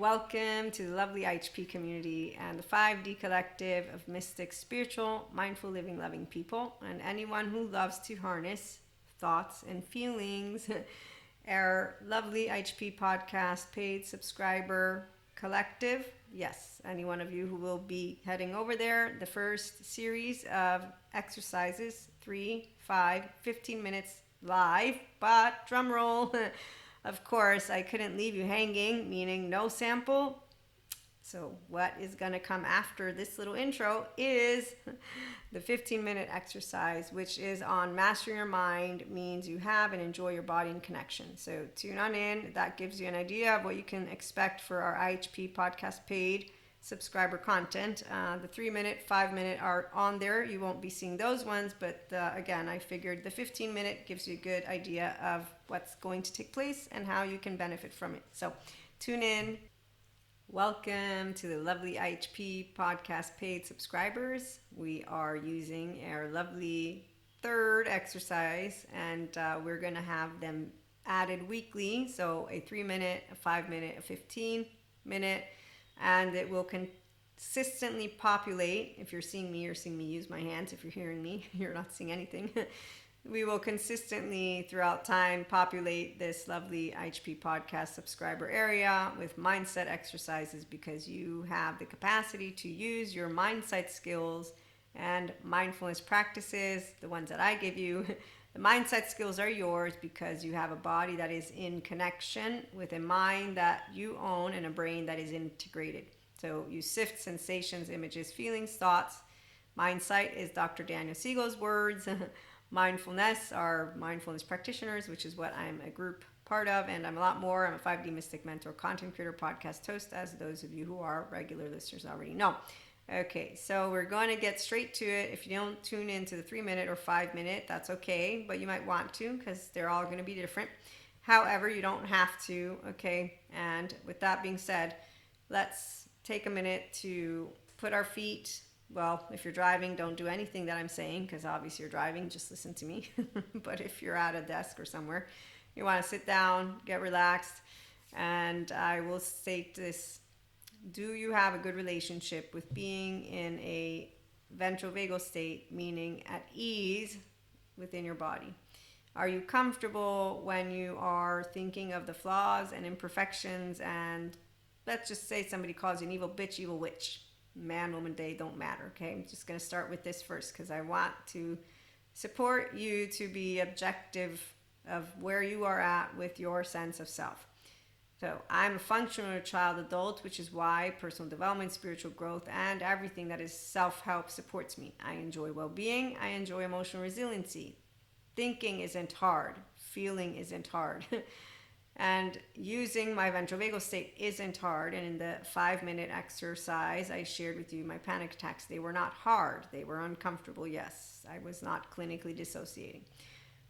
Welcome to the lovely IHP community and the 5D collective of mystic, spiritual, mindful living, loving people, and anyone who loves to harness thoughts and feelings. Our lovely IHP podcast paid subscriber collective. Yes, any one of you who will be heading over there. The first series of exercises, 3, 5, 15 minutes live, but drum roll. Of course, I couldn't leave you hanging, meaning no sample. So what is going to come after this little intro is the 15-minute exercise, which is on mastering your mind, means you have and enjoy your body and connection. So tune on in. That gives you an idea of what you can expect for our IHP podcast paid subscriber content. The 3-minute, 5-minute are on there. You won't be seeing those ones, but again, I figured the 15-minute gives you a good idea of what's going to take place and how you can benefit from it. So tune in. Welcome to the lovely IHP podcast paid subscribers. We are using our lovely third exercise, and we're going to have them added weekly. So a 3-minute, a 5-minute, a 15-minute, and it will consistently populate. If you're seeing me, you're seeing me use my hands. If you're hearing me, you're not seeing anything. We will consistently throughout time populate this lovely IHP podcast subscriber area with mindset exercises, because you have the capacity to use your mindset skills and mindfulness practices, the ones that I give you. The mindset skills are yours because you have a body that is in connection with a mind that you own and a brain that is integrated. So you sift sensations, images, feelings, thoughts. Mindsight is Dr. Daniel Siegel's words. Mindfulness are mindfulness practitioners, which is what I'm a group part of, and I'm a lot more. I'm a 5D mystic mentor, content creator, podcast host, as those of you who are regular listeners already know. Okay, so we're going to get straight to it. If you don't tune into the 3-minute or 5-minute, that's okay, but you might want to, because they're all going to be different. However, you don't have to, okay? And with that being said, let's take a minute to put our feet. Well, if you're driving, don't do anything that I'm saying, because obviously you're driving, just listen to me. But if you're at a desk or somewhere, you want to sit down, get relaxed, and I will state this. Do you have a good relationship with being in a ventral vagal state, meaning at ease within your body? Are you comfortable when you are thinking of the flaws and imperfections, and let's just say somebody calls you an evil bitch, evil witch? Man, woman, they don't matter, okay? I'm just going to start with this first because I want to support you to be objective of where you are at with your sense of self. So I'm a functional child adult, which is why personal development, spiritual growth, and everything that is self-help supports me. I enjoy well-being. I enjoy emotional resiliency. Thinking isn't hard. Feeling isn't hard. And using my ventral vagal state isn't hard. And in the 5-minute exercise, I shared with you my panic attacks. They were not hard. They were uncomfortable. Yes, I was not clinically dissociating.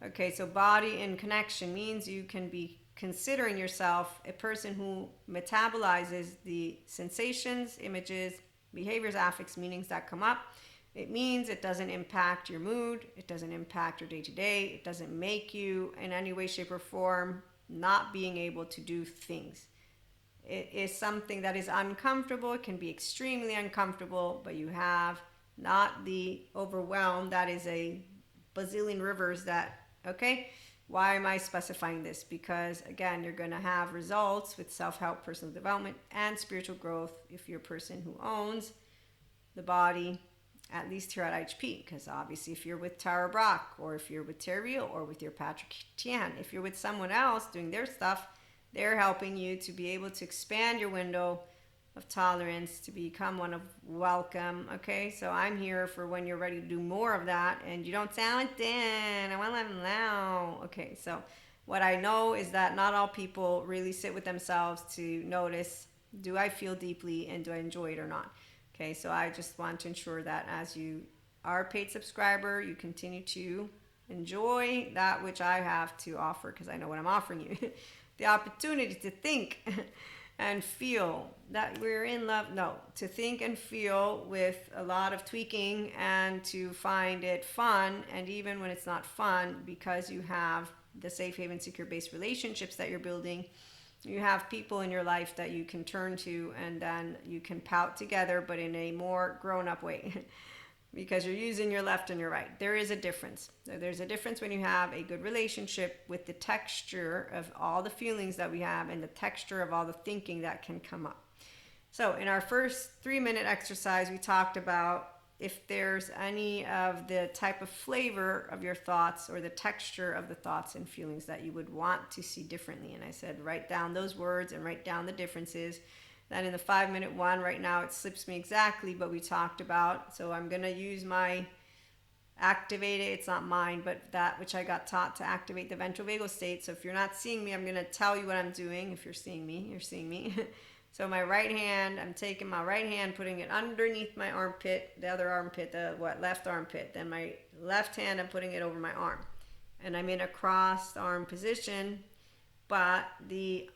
Okay, so body in connection means you can be considering yourself a person who metabolizes the sensations, images, behaviors, affects, meanings that come up. It means it doesn't impact your mood. It doesn't impact your day-to-day. It doesn't make you in any way, shape, or form not being able to do things. It is something that is uncomfortable. It can be extremely uncomfortable, but you have not the overwhelm. That is a bazillion rivers that, okay? Why am I specifying this? Because again, you're going to have results with self-help, personal development, and spiritual growth if you're a person who owns the body, at least here at IHP. Because obviously if you're with Tara Brock, or if you're with Terry Real, or with your Patrick Tian, if you're with someone else doing their stuff, they're helping you to be able to expand your window of tolerance, to become one of welcome. Okay, so I'm here for when you're ready to do more of that, and you don't sound like Dan. I want to let them know. Okay, so what I know is that not all people really sit with themselves to notice, do I feel deeply and do I enjoy it or not? Okay, so I just want to ensure that as you are a paid subscriber, you continue to enjoy that which I have to offer, because I know what I'm offering you. The opportunity to think and feel that we're in love. No, to think and feel with a lot of tweaking, and to find it fun. And even when it's not fun, because you have the safe haven, secure based relationships that you're building, You have people in your life that you can turn to, and then you can pout together, but in a more grown-up way. Because you're using your left and your right. There is a difference. There's a difference when you have a good relationship with the texture of all the feelings that we have and the texture of all the thinking that can come up. So in our first 3-minute exercise, we talked about if there's any of the type of flavor of your thoughts or the texture of the thoughts and feelings that you would want to see differently. And I said, write down those words and write down the differences. Then in the 5-minute one, right now it slips me exactly what we talked about. So I'm going to use my activate it. It's not mine, but that which I got taught to activate the ventral vagal state. So if you're not seeing me, I'm going to tell you what I'm doing. If you're seeing me, you're seeing me. So my right hand, I'm taking my right hand, putting it underneath my armpit, the other armpit, left armpit. Then my left hand, I'm putting it over my arm. And I'm in a crossed arm position, but the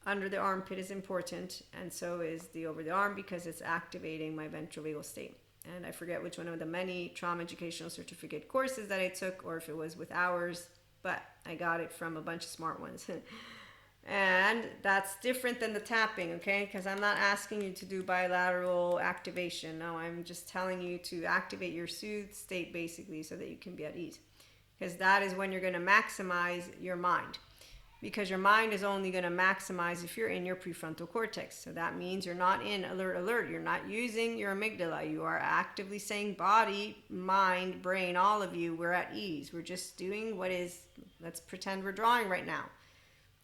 under the armpit is important, and so is the over the arm, because it's activating my ventral vagal state. And I forget which one of the many trauma educational certificate courses that I took, or if it was with ours, but I got it from a bunch of smart ones. And that's different than the tapping, okay? Because I'm not asking you to do bilateral activation. No, I'm just telling you to activate your soothed state, basically, so that you can be at ease. Because that is when you're going to maximize your mind. Because your mind is only going to maximize if you're in your prefrontal cortex. So that means you're not in alert. You're not using your amygdala. You are actively saying body, mind, brain, all of you, we're at ease. We're just doing what is, let's pretend we're drawing right now.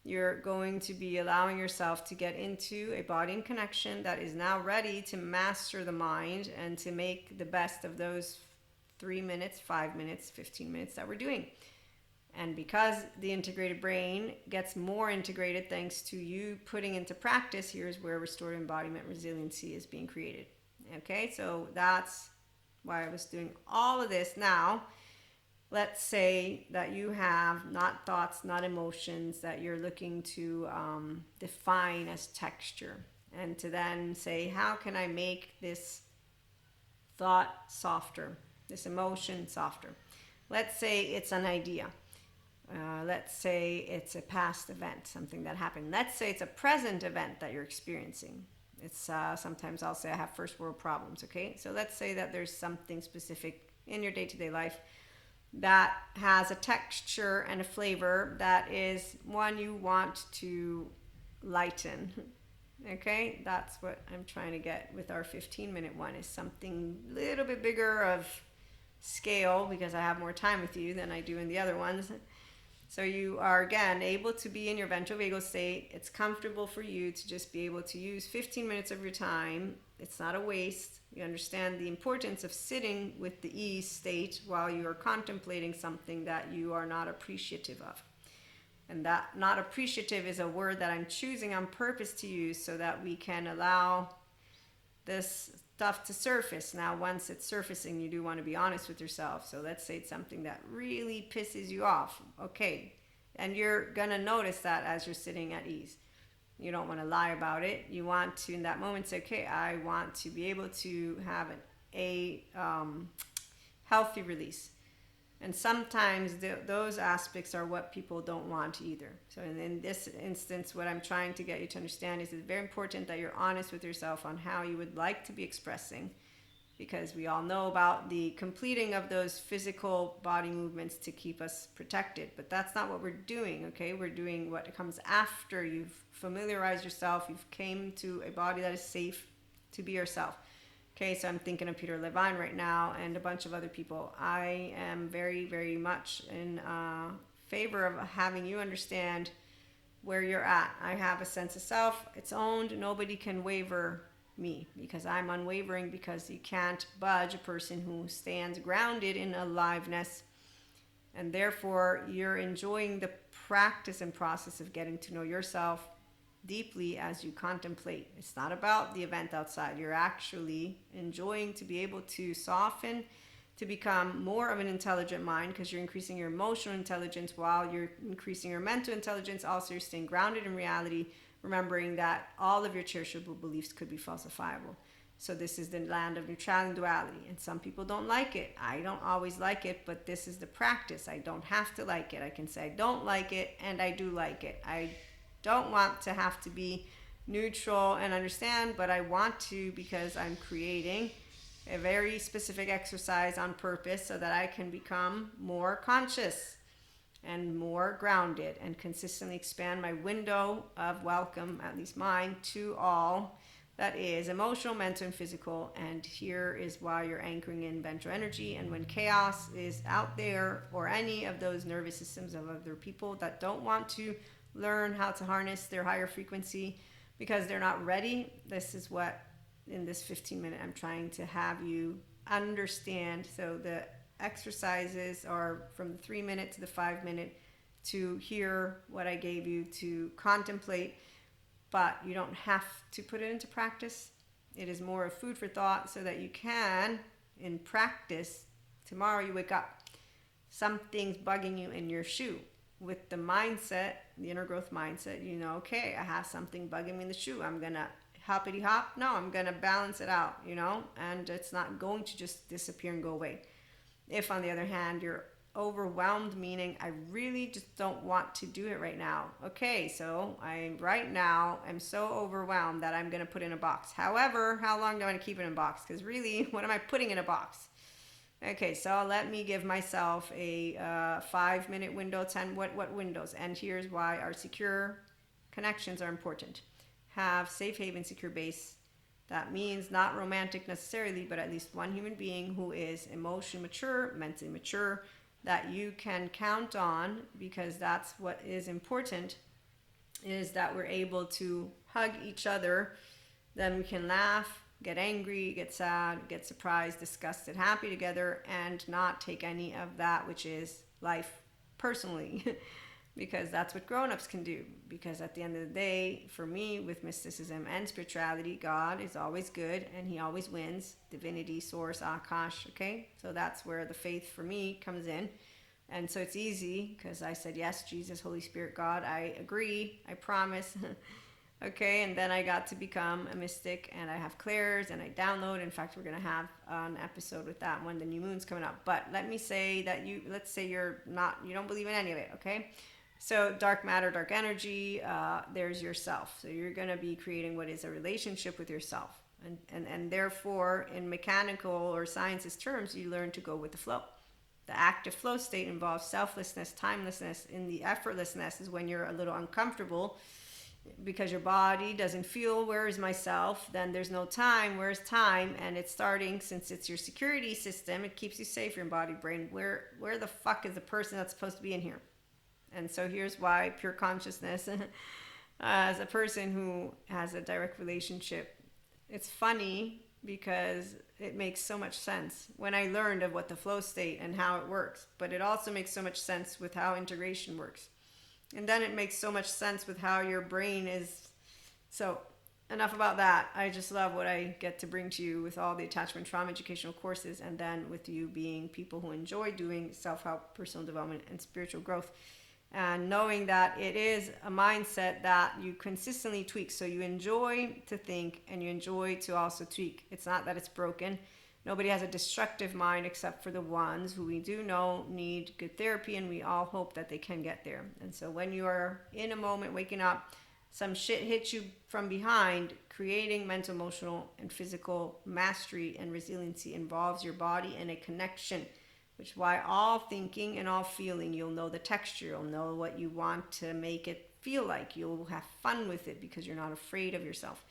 You're going to be allowing yourself to get into a body in connection that is now ready to master the mind and to make the best of those 3 minutes, 5 minutes, 15 minutes that we're doing. And because the integrated brain gets more integrated thanks to you putting into practice, here's where restorative embodiment resiliency is being created. Okay, so that's why I was doing all of this. Now, let's say that you have not thoughts, not emotions that you're looking to define as texture. And to then say, how can I make this thought softer, this emotion softer? Let's say it's an idea. Let's say it's a past event, something that happened. Let's say it's a present event that you're experiencing. It's sometimes I'll say I have first world problems, okay? So let's say that there's something specific in your day-to-day life that has a texture and a flavor that is one you want to lighten, okay? That's what I'm trying to get with our 15-minute one, is something a little bit bigger of scale, because I have more time with you than I do in the other ones. So you are, again, able to be in your ventral vagal state. It's comfortable for you to just be able to use 15 minutes of your time. It's not a waste. You understand the importance of sitting with the ease state while you are contemplating something that you are not appreciative of. And that not appreciative is a word that I'm choosing on purpose to use so that we can allow this stuff to surface. Now, once it's surfacing, you do want to be honest with yourself. So let's say it's something that really pisses you off. Okay. And you're going to notice that as you're sitting at ease. You don't want to lie about it. You want to, in that moment, say, okay, I want to be able to have a healthy release. And sometimes those aspects are what people don't want either. So in this instance, what I'm trying to get you to understand is it's very important that you're honest with yourself on how you would like to be expressing, because we all know about the completing of those physical body movements to keep us protected. But that's not what we're doing, okay? We're doing what comes after you've familiarized yourself, you've came to a body that is safe to be yourself. Okay, so I'm thinking of Peter Levine right now and a bunch of other people. I am very, very much in favor of having you understand where you're at. I have a sense of self. It's owned. Nobody can waver me, because I'm unwavering, because you can't budge a person who stands grounded in aliveness. And therefore, you're enjoying the practice and process of getting to know yourself deeply as you contemplate. It's not about the event outside. You're actually enjoying to be able to soften, to become more of an intelligent mind, because you're increasing your emotional intelligence while you're increasing your mental intelligence. Also, you're staying grounded in reality, remembering that all of your cherishable beliefs could be falsifiable. So this is the land of neutrality and duality, and some people don't like it. I don't always like it, but this is the practice. I don't have to like it. I can say I don't like it and I do like it. I don't want to have to be neutral and understand, but I want to because I'm creating a very specific exercise on purpose so that I can become more conscious and more grounded and consistently expand my window of welcome, at least mine, to all that is emotional, mental, and physical. And here is why you're anchoring in ventral energy. And when chaos is out there, or any of those nervous systems of other people that don't want to learn how to harness their higher frequency because they're not ready, this is what in this 15-minute I'm trying to have you understand. So the exercises are from the 3-minute to the 5-minute to hear what I gave you to contemplate, but you don't have to put it into practice. It is more of food for thought so that you can, in practice, tomorrow you wake up, something's bugging you in your shoe. With the mindset, the inner growth mindset, you know, okay, I have something bugging me in the shoe. I'm going to hoppity hop. No, I'm going to balance it out, you know, and it's not going to just disappear and go away. If, on the other hand, you're overwhelmed, meaning I really just don't want to do it right now. Okay, so I right now am so overwhelmed that I'm going to put it in a box. However, how long do I want to keep it in a box? Because really, what am I putting in a box? Okay, so let me give myself a 5-minute window, 10, what windows? And here's why our secure connections are important. Have safe haven, secure base. That means not romantic necessarily, but at least one human being who is emotionally mature, mentally mature, that you can count on, because that's what is important, is that we're able to hug each other. Then we can laugh, get angry, get sad, get surprised, disgusted, happy together, and not take any of that which is life personally. Because that's what grown-ups can do. Because at the end of the day, for me, with mysticism and spirituality, God is always good and he always wins. Divinity, source, Akash, okay? So that's where the faith for me comes in. And so it's easy because I said, yes, Jesus, Holy Spirit, God, I agree, I promise. Okay, and then I got to become a mystic, and I have clairs, and I download. In fact, we're going to have an episode with that when the new moon's coming up. But let me say that let's say you don't believe in any of it, okay? So dark matter, dark energy, there's yourself. So you're going to be creating what is a relationship with yourself. And therefore, in mechanical or science's terms, you learn to go with the flow. The active flow state involves selflessness, timelessness. In the effortlessness is when you're a little uncomfortable because your body doesn't feel, where is myself? Then there's no time. Where's time? And it's starting, since it's your security system, it keeps you safe, your body, brain. Where the fuck is the person that's supposed to be in here? And so here's why pure consciousness, as a person who has a direct relationship, it's funny because it makes so much sense when I learned of what the flow state and how it works. But it also makes so much sense with how integration works. And then it makes so much sense with how your brain is. So enough about that. I just love what I get to bring to you with all the attachment trauma educational courses, and then with you being people who enjoy doing self-help, personal development, and spiritual growth. And knowing that it is a mindset that you consistently tweak. So you enjoy to think and you enjoy to also tweak. It's not that it's broken. Nobody has a destructive mind except for the ones who we do know need good therapy, and we all hope that they can get there. And so when you are in a moment waking up, some shit hits you from behind, creating mental, emotional, and physical mastery and resiliency involves your body and a connection, which is why all thinking and all feeling, you'll know the texture, you'll know what you want to make it feel like. You'll have fun with it because you're not afraid of yourself.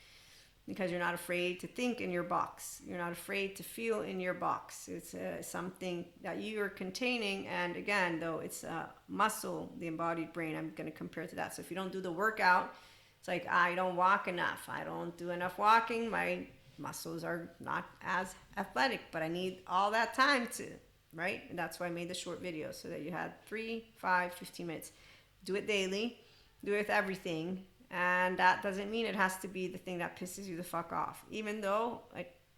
Because you're not afraid to think in your box. You're not afraid to feel in your box. It's something that you are containing. And again, though, it's a muscle, the embodied brain. I'm going to compare it to that. So if you don't do the workout, it's like, I don't walk enough. I don't do enough walking. My muscles are not as athletic, but I need all that time to, right? And that's why I made the short video, so that you had 3, 5, 15 minutes. Do it daily. Do it with everything. And that doesn't mean it has to be the thing that pisses you the fuck off. Even though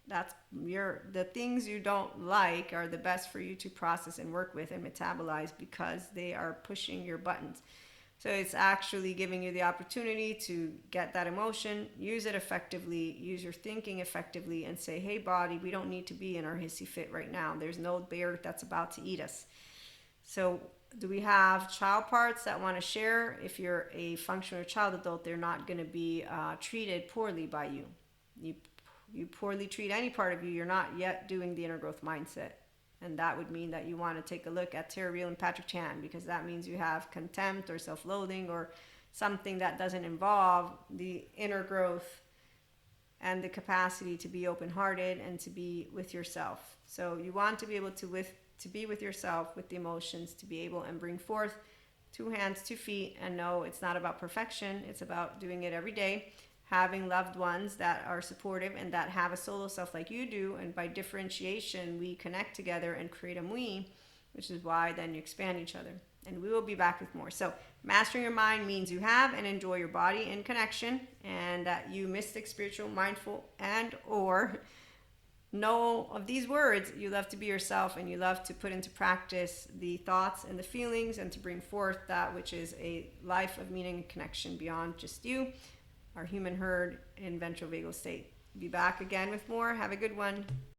the things you don't like are the best for you to process and work with and metabolize, because they are pushing your buttons. So it's actually giving you the opportunity to get that emotion, use it effectively, use your thinking effectively, and say, hey body, we don't need to be in our hissy fit right now. There's no bear that's about to eat us. So Do we have child parts that want to share? If you're a functional child adult, they're not going to be treated poorly by you. You poorly treat any part of you, you're not yet doing the inner growth mindset. And that would mean that you want to take a look at Tara Real and Patrick Chan, because that means you have contempt or self-loathing or something that doesn't involve the inner growth and the capacity to be open-hearted and to be with yourself. So you want to be able to be with yourself, with the emotions, to be able and bring forth 2 hands, 2 feet, and know it's not about perfection. It's about doing it every day, having loved ones that are supportive and that have a solo self like you do. And by differentiation, we connect together and create a we, which is why then you expand each other. And we will be back with more. So mastering your mind means you have and enjoy your body in connection, and that you mystic, spiritual, mindful, and or know of these words, you love to be yourself and you love to put into practice the thoughts and the feelings and to bring forth that which is a life of meaning and connection beyond just you, our human herd in ventral vagal state. Be back again with more. Have a good one.